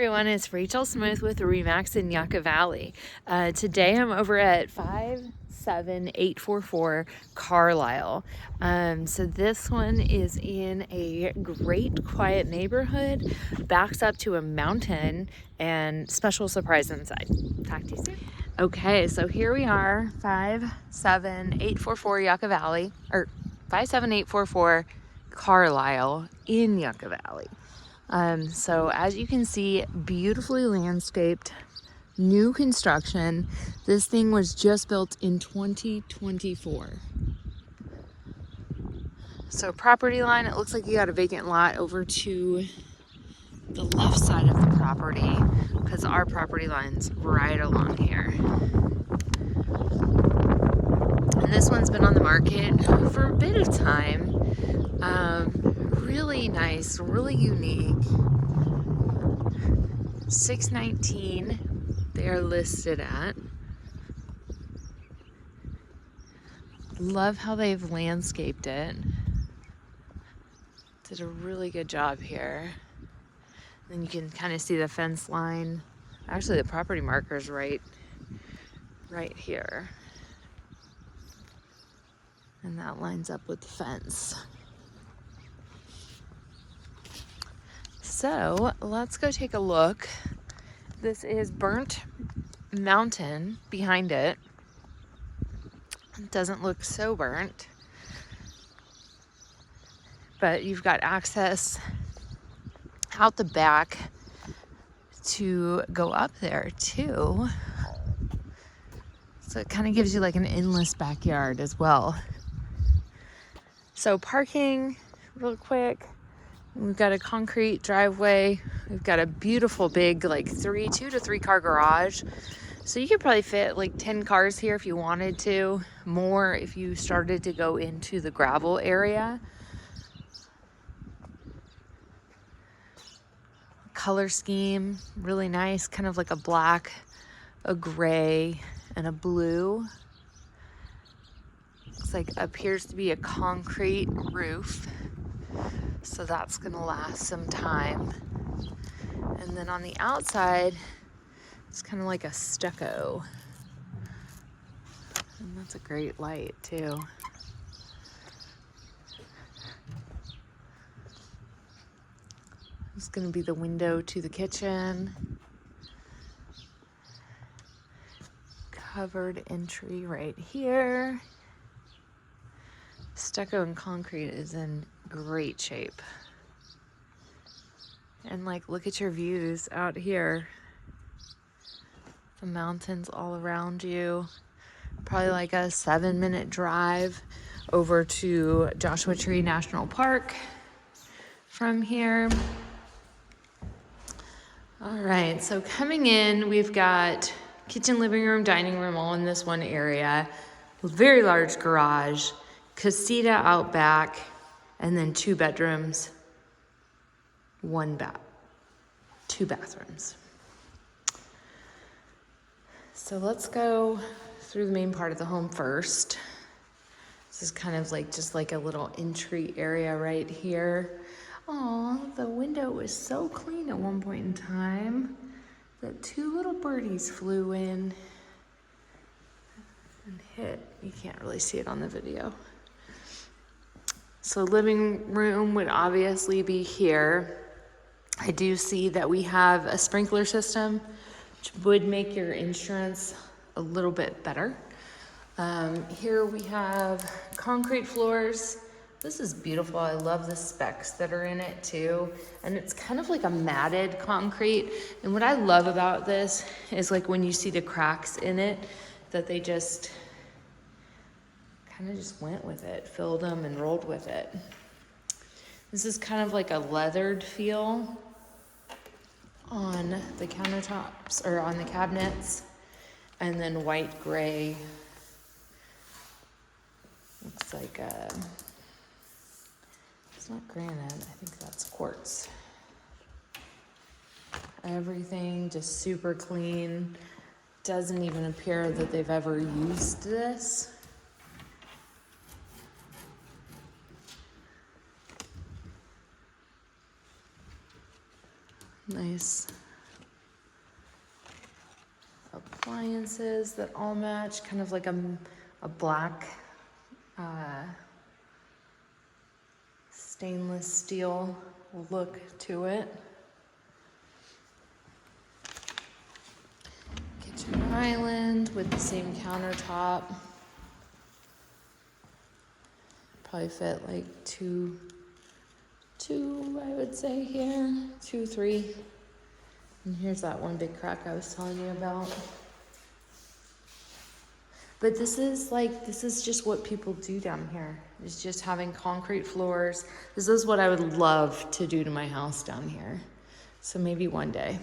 everyone, it's Rachel Smith with RE/MAX in Yucca Valley. Today I'm over at 57844 Carlisle. So this one is in a great quiet neighborhood, backs up to a mountain, and special surprise inside. Talk to you soon. Okay, so here we are, 57844 Yucca Valley, or 57844 Carlisle in Yucca Valley. So as you can see, beautifully landscaped, new construction. This thing was just built in 2024. So property line, it looks like you got a vacant lot over to the left side of the property because our property line's right along here. And this one's been on the market for a bit of time. Really nice, really unique. $619 they are listed at. Love how they've landscaped it. Did a really good job here. Then you can kind of see the fence line. Actually, the property marker's right here. And that lines up with the fence. So let's go take a look. This is Burnt Mountain behind it. It doesn't look so burnt, but you've got access out the back to go up there too. So it kind of gives you like an endless backyard as well. So parking real quick. We've got a concrete driveway. We've got a beautiful big like 2 to 3 car garage. So you could probably fit like 10 cars here if you wanted to. More if you started to go into the gravel area. Color scheme, really nice. Kind of like a black, a gray, and a blue. Looks like appears to be a concrete roof. So that's gonna last some time. And then on the outside, it's kind of like a stucco. And that's a great light too. It's gonna be the window to the kitchen. Covered entry right here. Stucco and concrete is in great shape. And like, look at your views out here. The mountains all around you. Probably like a 7-minute drive over to Joshua Tree National Park from here. All right, so coming in, we've got kitchen, living room, dining room all in this one area. Very large garage, casita out back, and then 2 bedrooms, 2 bathrooms. So let's go through the main part of the home first. This is kind of like just like a little entry area right here. Oh, the window was so clean at one point in time that 2 little birdies flew in and hit. You can't really see it on the video. So living room would obviously be here. I do see that we have a sprinkler system, which would make your insurance a little bit better. Here we have concrete floors. This is beautiful. I love the specs that are in it too. And it's kind of like a matted concrete. And what I love about this is like when you see the cracks in it, that they just kind of just went with it, filled them and rolled with it. This is kind of like a leathered feel on the countertops or on the cabinets, and then white gray. Looks like it's not granite, I think that's quartz. Everything just super clean. Doesn't even appear that they've ever used this. Nice appliances that all match, kind of like a black stainless steel look to it. Kitchen island with the same countertop. Probably fit like two, I would say here, 2, 3. And here's that one big crack I was telling you about. But this is just what people do down here. It's just having concrete floors. This is what I would love to do to my house down here. So maybe one day.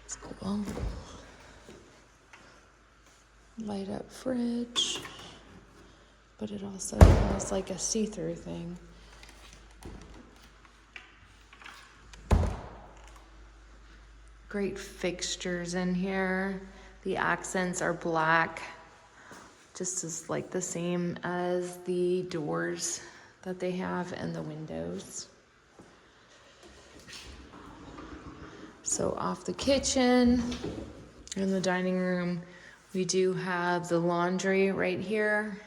It's cool. Light up fridge. But it also has like a see-through thing. Great fixtures in here. The accents are black, just as like the same as the doors that they have and the windows. So off the kitchen and the dining room, we do have the laundry right here.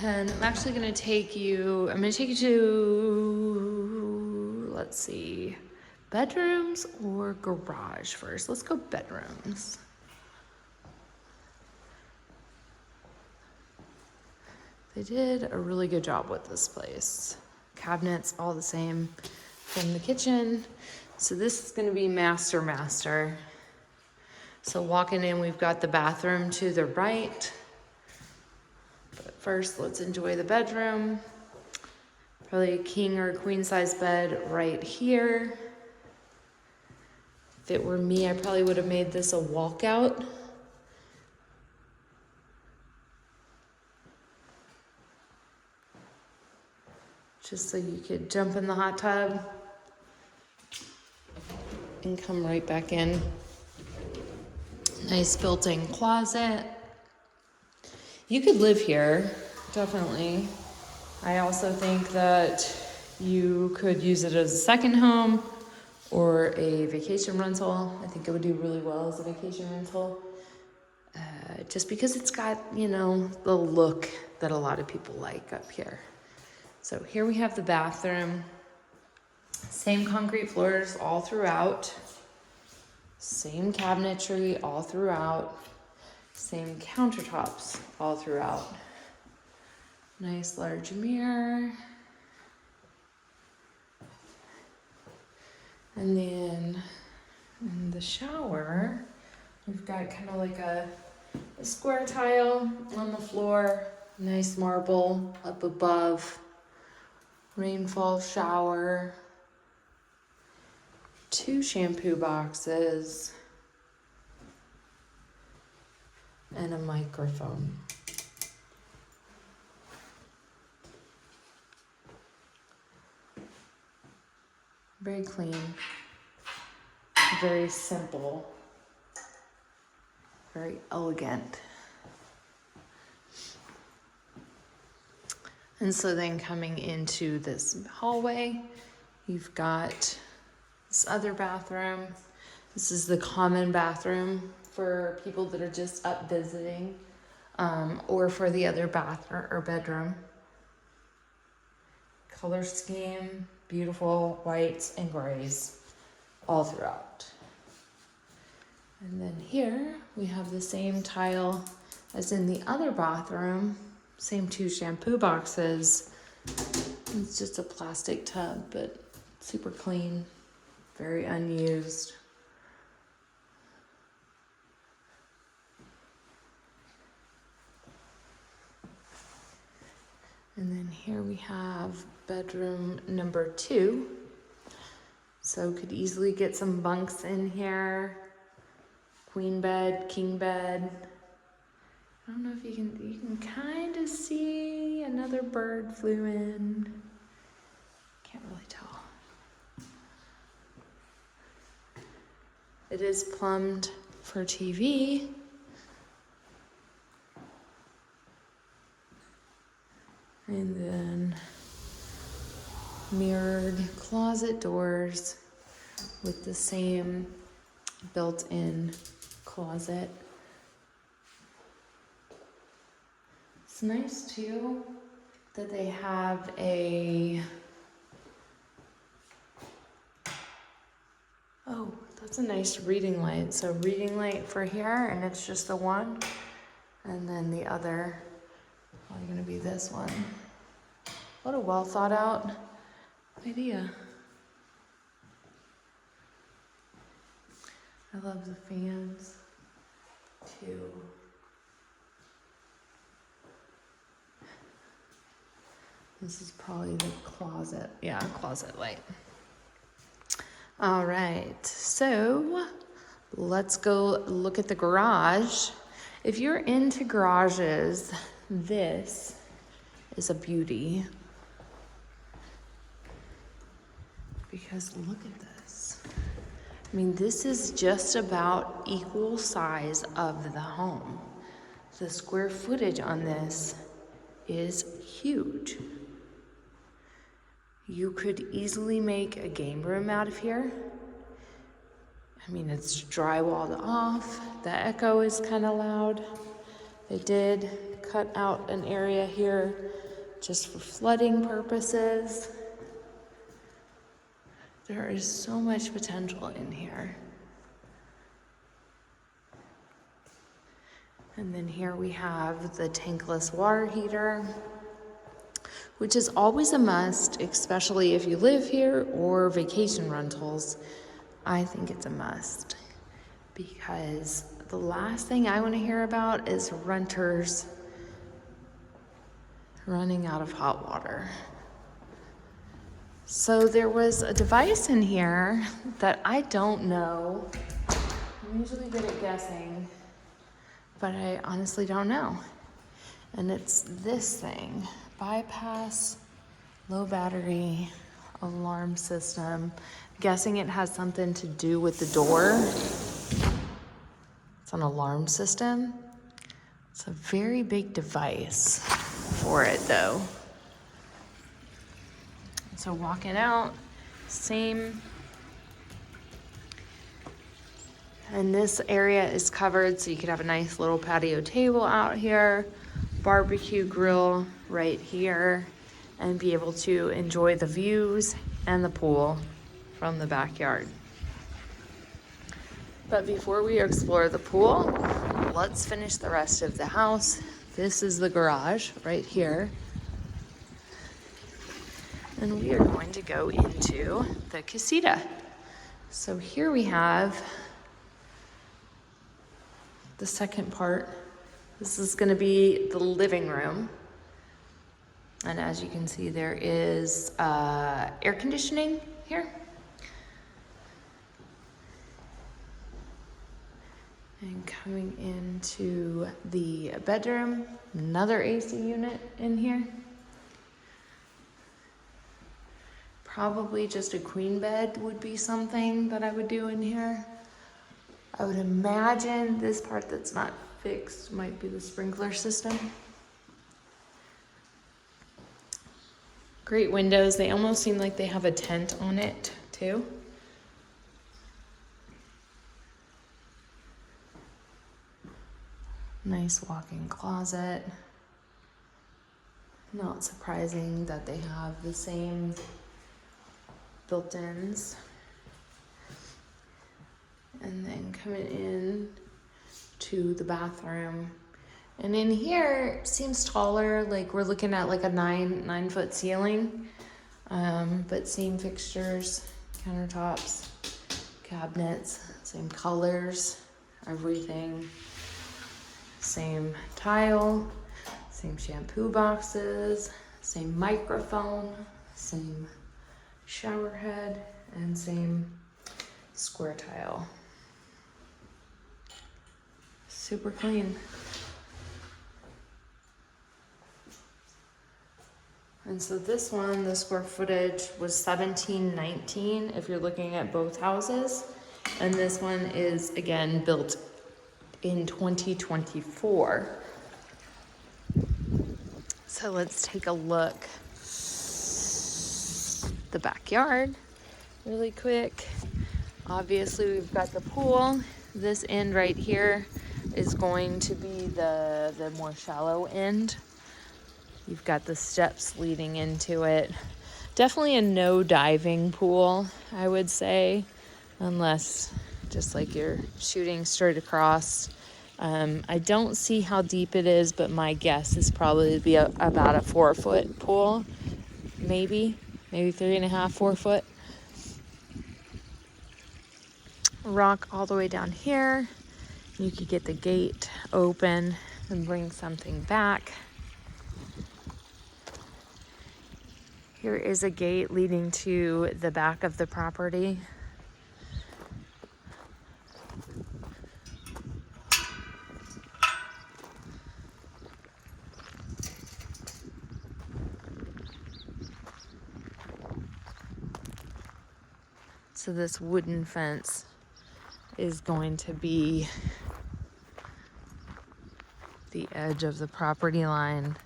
And I'm actually going to take you to, let's see, bedrooms or garage first. Let's go bedrooms. They did a really good job with this place. Cabinets, all the same from the kitchen. So this is going to be master. So walking in, we've got the bathroom to the right. But first, let's enjoy the bedroom. Probably a king or queen size bed right here. If it were me, I probably would have made this a walkout. Just so you could jump in the hot tub and come right back in. Nice built-in closet. You could live here, definitely. I also think that you could use it as a second home or a vacation rental. I think it would do really well as a vacation rental. Just because it's got, you know, the look that a lot of people like up here. So here we have the bathroom. Same concrete floors all throughout. Same cabinetry all throughout. Same countertops all throughout. Nice large mirror. And then in the shower, we've got kind of like a square tile on the floor. Nice marble up above. Rainfall shower. 2 shampoo boxes. And a microphone. Very clean, very simple, very elegant. And so then coming into this hallway, you've got this other bathroom. This is the common bathroom for people that are just up visiting, or for the other bathroom or bedroom. Color scheme, beautiful whites and grays all throughout. And then here we have the same tile as in the other bathroom, same 2 shampoo boxes. It's just a plastic tub, but super clean, very unused. And then here we have bedroom number 2. So could easily get some bunks in here. Queen bed, king bed. I don't know if you can kind of see another bird flew in. Can't really tell. It is plumbed for TV. And then mirrored closet doors with the same built-in closet. It's nice too that they have oh, that's a nice reading light. So reading light for here, and it's just the one. And then the other, probably gonna be this one. What a well thought out idea. I love the fans too. This is probably the closet. Yeah, closet light. All right, so let's go look at the garage. If you're into garages, this is a beauty. Because look at this. I mean, this is just about equal size of the home. The square footage on this is huge. You could easily make a game room out of here. I mean, it's drywalled off. The echo is kind of loud. They did cut out an area here just for flooding purposes. There is so much potential in here. And then here we have the tankless water heater, which is always a must, especially if you live here or vacation rentals. I think it's a must because the last thing I want to hear about is renters running out of hot water. So there was a device in here that I don't know. I'm usually good at guessing, but I honestly don't know. And it's this thing, bypass, low battery, alarm system. I'm guessing it has something to do with the door. It's an alarm system. It's a very big device for it though. So walking out, same. And this area is covered, so you could have a nice little patio table out here, barbecue grill right here, and be able to enjoy the views and the pool from the backyard. But before we explore the pool, let's finish the rest of the house. This is the garage right here. And we are going to go into the casita. So here we have the second part. This is going to be the living room. And as you can see, there is air conditioning here. And coming into the bedroom, another AC unit in here. Probably just a queen bed would be something that I would do in here. I would imagine this part that's not fixed might be the sprinkler system. Great windows. They almost seem like they have a tent on it too. Nice walk-in closet. Not surprising that they have the same built-ins. And then coming in to the bathroom. And in here seems taller, like we're looking at like a 9-foot ceiling. But same fixtures, countertops, cabinets, same colors, everything. Same tile, same shampoo boxes, same microphone, same shower head, and same square tile. Super clean. And so this one, the square footage was 1719 if you're looking at both houses. And this one is again built in 2024. So let's take a look the backyard really quick. Obviously we've got the pool. This end right here is going to be the more shallow end. You've got the steps leading into it. Definitely a no diving pool, I would say, unless just like you're shooting straight across. I don't see how deep it is, but my guess is probably to be about a 4-foot pool, maybe 3.5, 4 foot. Rock all the way down here. You could get the gate open and bring something back. Here is a gate leading to the back of the property. So this wooden fence is going to be the edge of the property line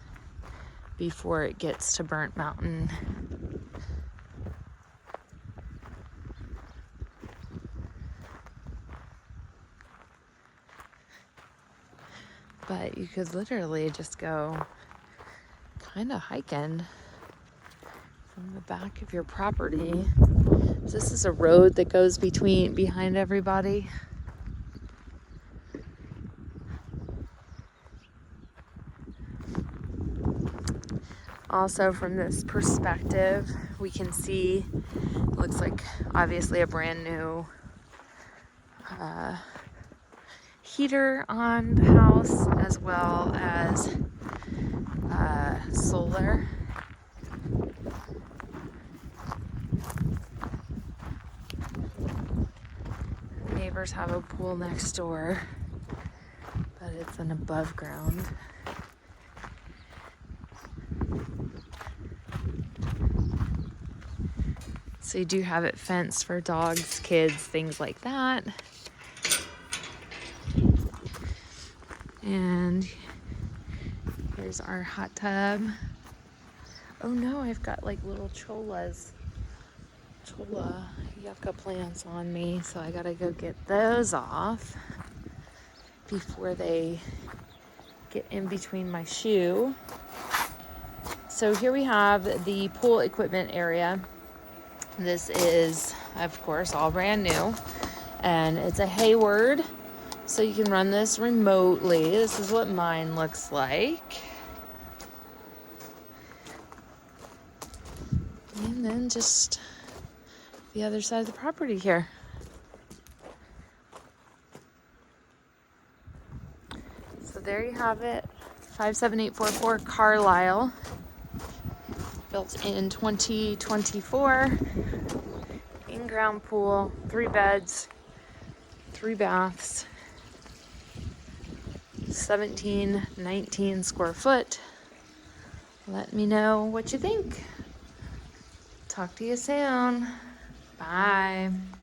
before it gets to Burnt Mountain. But you could literally just go kind of hiking from the back of your property. This is a road that goes behind everybody. Also from this perspective, we can see, it looks like obviously a brand new heater on the house, as well as solar. Neighbors have a pool next door, but it's an above ground. So you do have it fenced for dogs, kids, things like that. And here's our hot tub. Oh no, I've got like little cholla yucca plants on me, so I gotta go get those off before they get in between my shoe. So here we have the pool equipment area. This is, of course, all brand new, and it's a Hayward, so you can run this remotely. This is what mine looks like. And then just the other side of the property here. So there you have it, 57844 Carlisle, built in 2024, in-ground pool, 3 beds, 3 baths, 1719 square foot. Let me know what you think. Talk to you soon. Bye.